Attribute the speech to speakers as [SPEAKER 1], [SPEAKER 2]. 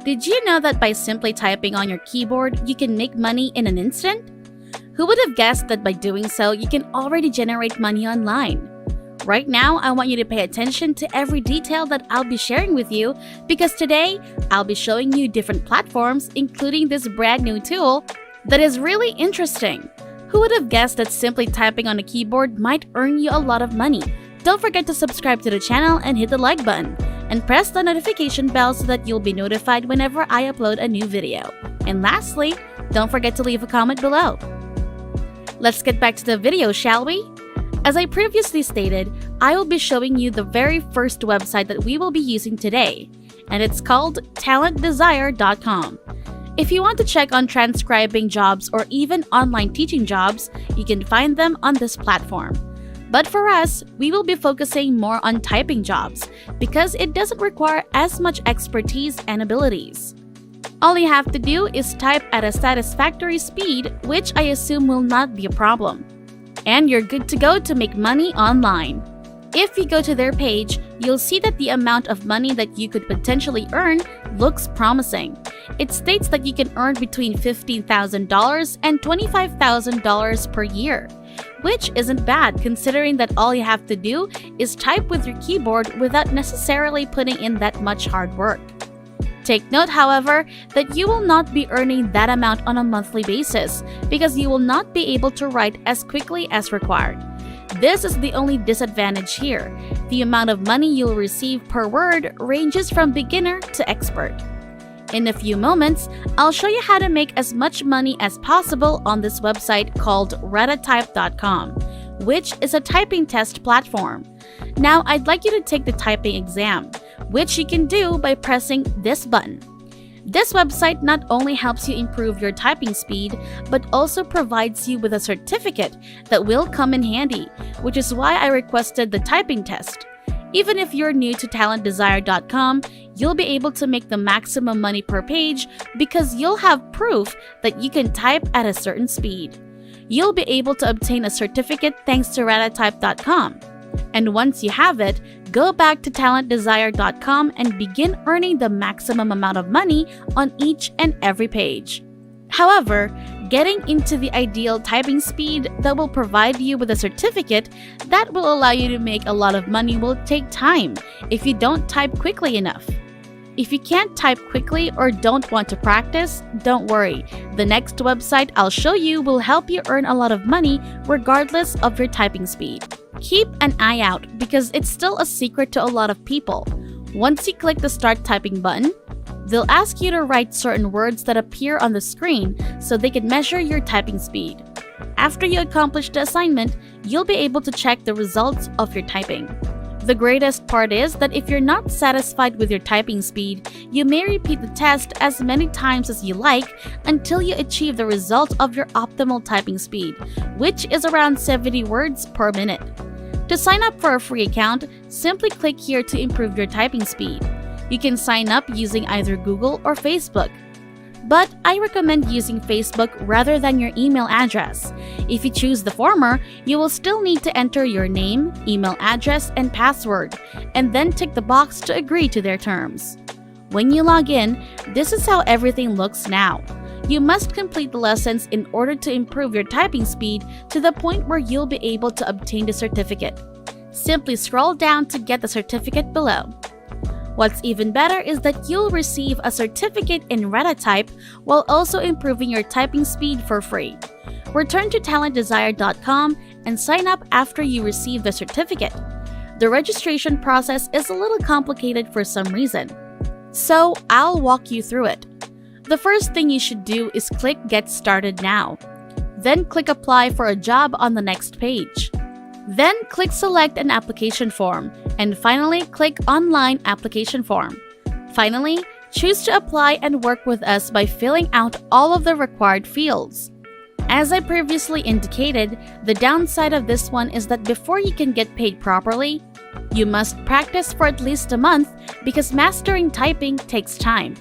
[SPEAKER 1] Did you know that by simply typing on your keyboard, you can make money in an instant? Who would have guessed that by doing so, you can already generate money online? Right now, I want you to pay attention to every detail that I'll be sharing with you because today, I'll be showing you different platforms, including this brand new tool that is really interesting. Who would have guessed that simply typing on a keyboard might earn you a lot of money? Don't forget to subscribe to the channel and hit the like button. And press the notification bell so that you'll be notified whenever I upload a new video. And lastly, don't forget to leave a comment below. Let's get back to the video, shall we? As I previously stated, I will be showing you the very first website that we will be using today, and it's called talentdesire.com. If you want to check on transcribing jobs or even online teaching jobs, you can find them on this platform. But for us, we will be focusing more on typing jobs because it doesn't require as much expertise and abilities. All you have to do is type at a satisfactory speed, which I assume will not be a problem. And you're good to go to make money online. If you go to their page, you'll see that the amount of money that you could potentially earn looks promising. It states that you can earn between $15,000 and $25,000 per year, which isn't bad considering that all you have to do is type with your keyboard without necessarily putting in that much hard work. Take note, however, that you will not be earning that amount on a monthly basis because you will not be able to write as quickly as required. This is the only disadvantage here. The amount of money you'll receive per word ranges from beginner to expert. In a few moments, I'll show you how to make as much money as possible on this website called ratatype.com, which is a typing test platform. Now, I'd like you to take the typing exam, which you can do by pressing this button. This website not only helps you improve your typing speed, but also provides you with a certificate that will come in handy, which is why I requested the typing test. Even if you're new to talentdesire.com, you'll be able to make the maximum money per page because you'll have proof that you can type at a certain speed. You'll be able to obtain a certificate thanks to ratatype.com. And once you have it, go back to talentdesire.com and begin earning the maximum amount of money on each and every page. However, getting into the ideal typing speed that will provide you with a certificate that will allow you to make a lot of money will take time if you don't type quickly enough. If you can't type quickly or don't want to practice, don't worry. The next website I'll show you will help you earn a lot of money regardless of your typing speed. Keep an eye out because it's still a secret to a lot of people. Once you click the Start Typing button, they'll ask you to write certain words that appear on the screen so they can measure your typing speed. After you accomplish the assignment, you'll be able to check the results of your typing. The greatest part is that if you're not satisfied with your typing speed, you may repeat the test as many times as you like until you achieve the result of your optimal typing speed, which is around 70 words per minute. To sign up for a free account, simply click here to improve your typing speed. You can sign up using either Google or Facebook. But I recommend using Facebook rather than your email address. If you choose the former, you will still need to enter your name, email address, and password, and then tick the box to agree to their terms. When you log in, this is how everything looks now. You must complete the lessons in order to improve your typing speed to the point where you'll be able to obtain the certificate. Simply scroll down to get the certificate below. What's even better is that you'll receive a certificate in Ratatype while also improving your typing speed for free. Return to talentdesire.com and sign up after you receive the certificate. The registration process is a little complicated for some reason, so I'll walk you through it. The first thing you should do is click Get Started Now. Then click Apply for a job on the next page. Then click Select an application form, and finally click Online Application Form. Finally, choose to apply and work with us by filling out all of the required fields. As I previously indicated, the downside of this one is that before you can get paid properly, you must practice for at least a month because mastering typing takes time.